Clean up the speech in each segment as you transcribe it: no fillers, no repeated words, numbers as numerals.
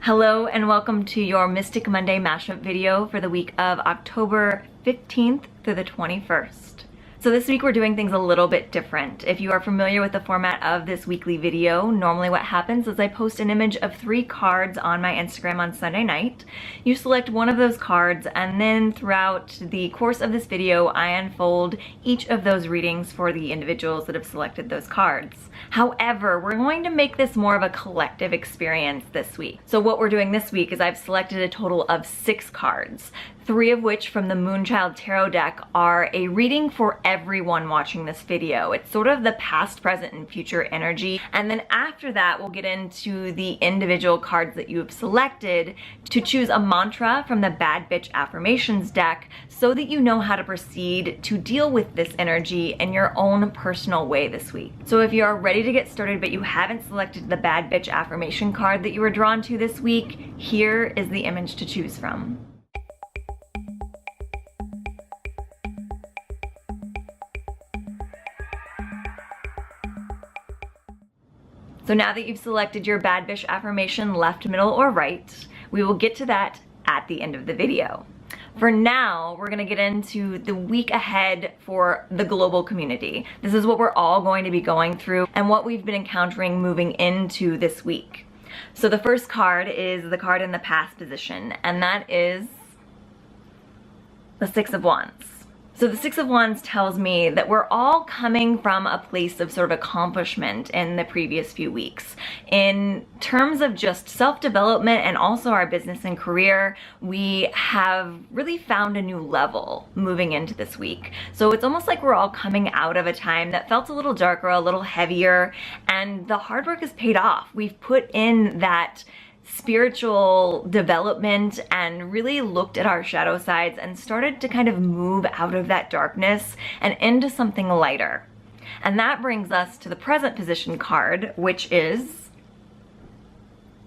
Hello and welcome to your Mystic Monday mashup video for the week of October 15th through the 21st. So this week we're doing things a little bit different. If you are familiar with the format of this weekly video, normally what happens is I post an image of 3 cards on my Instagram on Sunday night. You select one of those cards, and then throughout the course of this video I unfold each of those readings for the individuals that have selected those cards. However, we're going to make this more of a collective experience this week. So what we're doing this week is I've selected a total of 6 cards, 3 of which from the Moonchild tarot deck are a reading for everyone watching this video. It's sort of the past, present, and future energy. And then after that, we'll get into the individual cards that you have selected to choose a mantra from the Bitch Affirmations deck so that you know how to proceed to deal with this energy in your own personal way this week. So if you are ready to get started but you haven't selected the Bitch Affirmation card that you were drawn to this week, here is the image to choose from. So now that you've selected your Bitch Affirmation left, middle, or right, we will get to that at the end of the video. For now, we're gonna get into the week ahead for the global community. This is what we're all going to be going through and what we've been encountering moving into this week. So the first card is the card in the past position, and that is the 6 of Wands. So the 6 of Wands tells me that we're all coming from a place of sort of accomplishment in the previous few weeks. In terms of just self-development and also our business and career, we have really found a new level moving into this week. So it's almost like we're all coming out of a time that felt a little darker, a little heavier, and the hard work has paid off. We've put in that spiritual development and really looked at our shadow sides and started to kind of move out of that darkness and into something lighter. And that brings us to the present position card, which is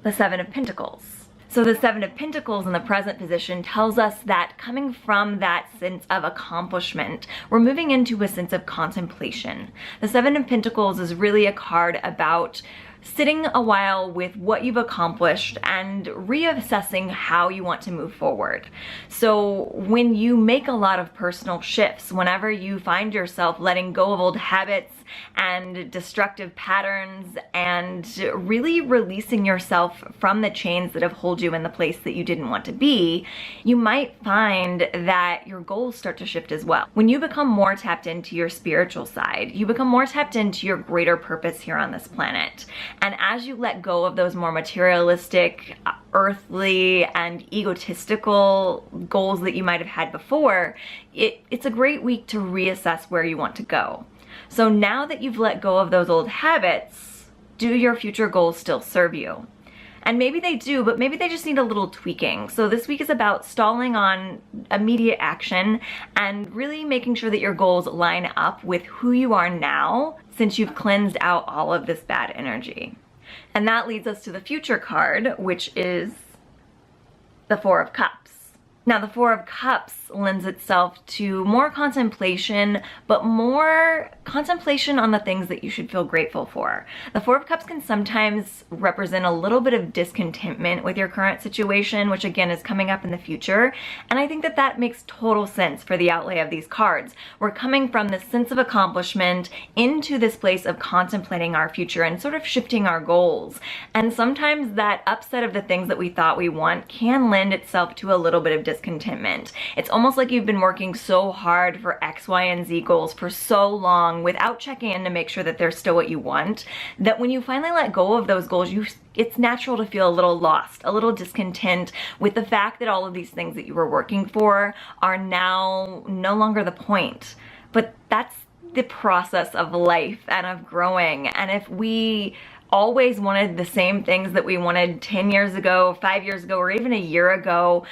the 7 of Pentacles. So the 7 of Pentacles in the present position tells us that coming from that sense of accomplishment, we're moving into a sense of contemplation. The 7 of Pentacles is really a card about sitting a while with what you've accomplished and reassessing how you want to move forward. So when you make a lot of personal shifts, whenever you find yourself letting go of old habits and destructive patterns and really releasing yourself from the chains that have held you in the place that you didn't want to be, you might find that your goals start to shift as well. When you become more tapped into your spiritual side, you become more tapped into your greater purpose here on this planet. And as you let go of those more materialistic, earthly, and egotistical goals that you might have had before, it's a great week to reassess where you want to go. So now that you've let go of those old habits, do your future goals still serve you? And maybe they do, but maybe they just need a little tweaking. So this week is about stalling on immediate action and really making sure that your goals line up with who you are now, since you've cleansed out all of this bad energy. And that leads us to the future card, which is the 4 of Cups. Now the 4 of Cups lends itself to more contemplation, but more contemplation on the things that you should feel grateful for. The 4 of Cups can sometimes represent a little bit of discontentment with your current situation, which again is coming up in the future. And I think that that makes total sense for the outlay of these cards. We're coming from this sense of accomplishment into this place of contemplating our future and sort of shifting our goals. And sometimes that upset of the things that we thought we want can lend itself to a little bit of discontentment. It's almost like you've been working so hard for X, Y, and Z goals for so long without checking in to make sure that they're still what you want, that when you finally let go of those goals, it's natural to feel a little lost, a little discontent with the fact that all of these things that you were working for are now no longer the point. But that's the process of life and of growing. And if we always wanted the same things that we wanted 10 years ago, 5 years ago, or even a year ago,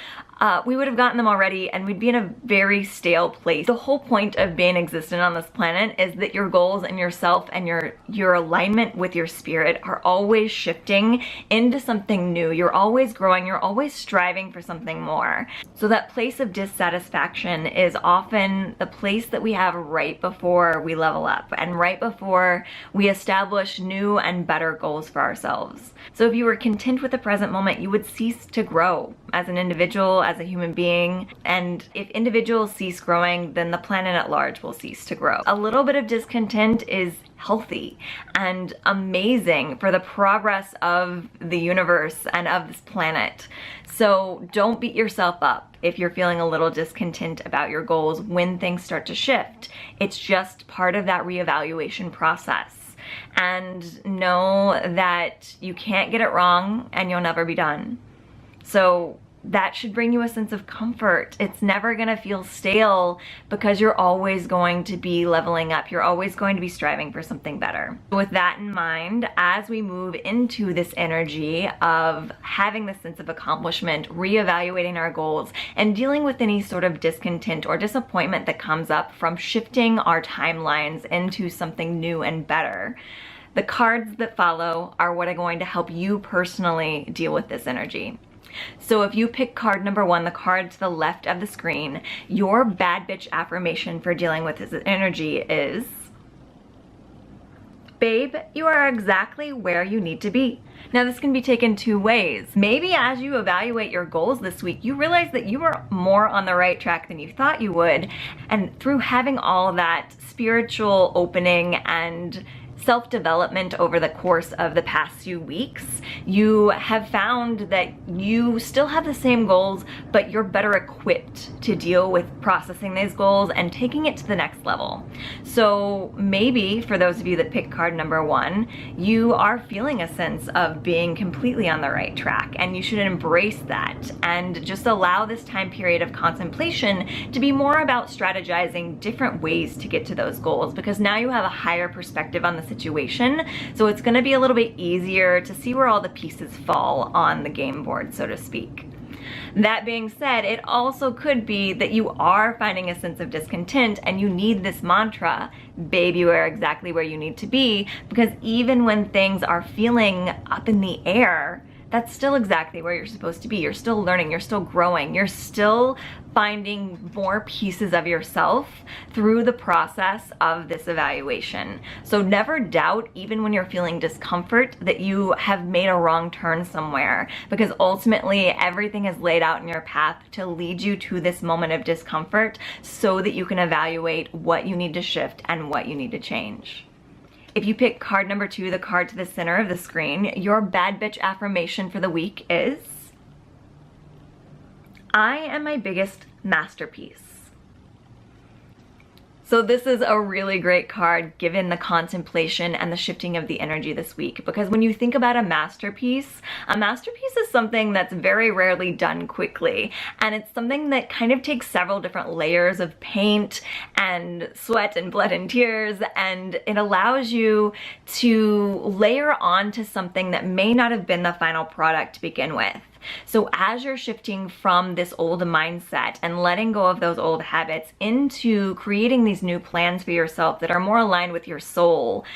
we would have gotten them already and we'd be in a very stale place. The whole point of being existent on this planet is that your goals and yourself and your alignment with your spirit are always shifting into something new. You're always growing, you're always striving for something more. So that place of dissatisfaction is often the place that we have right before we level up and right before we establish new and better goals for ourselves. So if you were content with the present moment, you would cease to grow as an individual, as a human being. And if individuals cease growing, then the planet at large will cease to grow. A little bit of discontent is healthy and amazing for the progress of the universe and of this planet. So don't beat yourself up if you're feeling a little discontent about your goals when things start to shift. It's just part of that reevaluation process. And know that you can't get it wrong and you'll never be done. So that should bring you a sense of comfort. It's never gonna feel stale because you're always going to be leveling up. You're always going to be striving for something better. With that in mind, as we move into this energy of having this sense of accomplishment, reevaluating our goals, and dealing with any sort of discontent or disappointment that comes up from shifting our timelines into something new and better, the cards that follow are what are going to help you personally deal with this energy. So if you pick card number 1, the card to the left of the screen, your bad bitch affirmation for dealing with this energy is, babe, you are exactly where you need to be. Now this can be taken 2 ways. Maybe as you evaluate your goals this week, you realize that you are more on the right track than you thought you would. And through having all that spiritual opening and self-development over the course of the past few weeks, you have found that you still have the same goals, but you're better equipped to deal with processing these goals and taking it to the next level. So maybe for those of you that pick card number 1, you are feeling a sense of being completely on the right track, and you should embrace that and just allow this time period of contemplation to be more about strategizing different ways to get to those goals, because now you have a higher perspective on the situation. So it's going to be a little bit easier to see where all the pieces fall on the game board, so to speak. That being said, it also could be that you are finding a sense of discontent and you need this mantra, babe, you are exactly where you need to be, because even when things are feeling up in the air, that's still exactly where you're supposed to be. You're still learning, you're still growing, you're still finding more pieces of yourself through the process of this evaluation. So never doubt, even when you're feeling discomfort, that you have made a wrong turn somewhere, because ultimately everything is laid out in your path to lead you to this moment of discomfort so that you can evaluate what you need to shift and what you need to change. If you pick card number 2, the card to the center of the screen, your bad bitch affirmation for the week is, I am my biggest masterpiece. So this is a really great card given the contemplation and the shifting of the energy this week, because when you think about a masterpiece is something that's very rarely done quickly, and it's something that kind of takes several different layers of paint and sweat and blood and tears, and it allows you to layer onto something that may not have been the final product to begin with. So as you're shifting from this old mindset and letting go of those old habits into creating these new plans for yourself that are more aligned with your soul,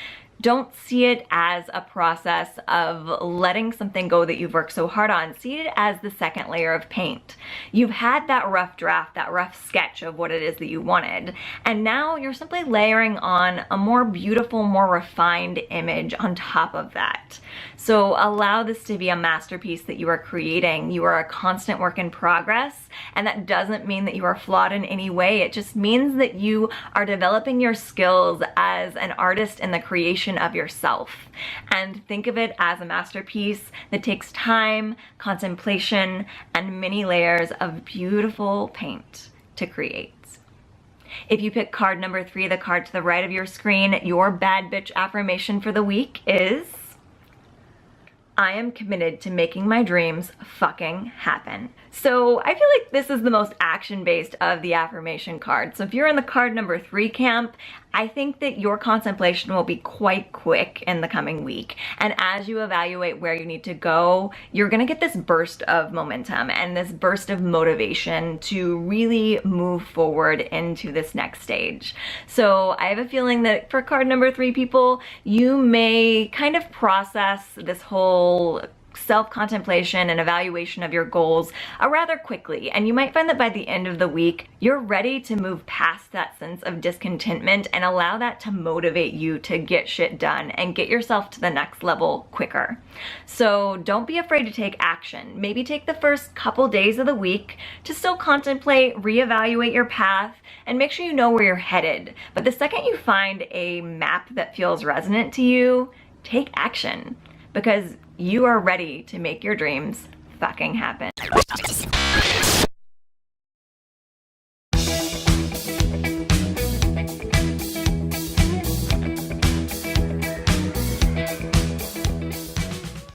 don't see it as a process of letting something go that you've worked so hard on. See it as the second layer of paint. You've had that rough draft, that rough sketch of what it is that you wanted, and now you're simply layering on a more beautiful, more refined image on top of that. So allow this to be a masterpiece that you are creating. You are a constant work in progress, and that doesn't mean that you are flawed in any way. It just means that you are developing your skills as an artist in the creation of yourself. And think of it as a masterpiece that takes time, contemplation, and many layers of beautiful paint to create. If you pick card number 3, the card to the right of your screen, your bad bitch affirmation for the week is, I am committed to making my dreams fucking happen. So I feel like this is the most action-based of the affirmation cards. So if you're in the card number 3 camp, I think that your contemplation will be quite quick in the coming week. And as you evaluate where you need to go, you're gonna get this burst of momentum and this burst of motivation to really move forward into this next stage. So I have a feeling that for card number 3 people, you may kind of process this whole self-contemplation and evaluation of your goals rather quickly, and you might find that by the end of the week you're ready to move past that sense of discontentment and allow that to motivate you to get shit done and get yourself to the next level quicker. So don't be afraid to take action. Maybe take the first couple days of the week to still contemplate, reevaluate your path, and make sure you know where you're headed. But the second you find a map that feels resonant to you, take action, because you are ready to make your dreams fucking happen.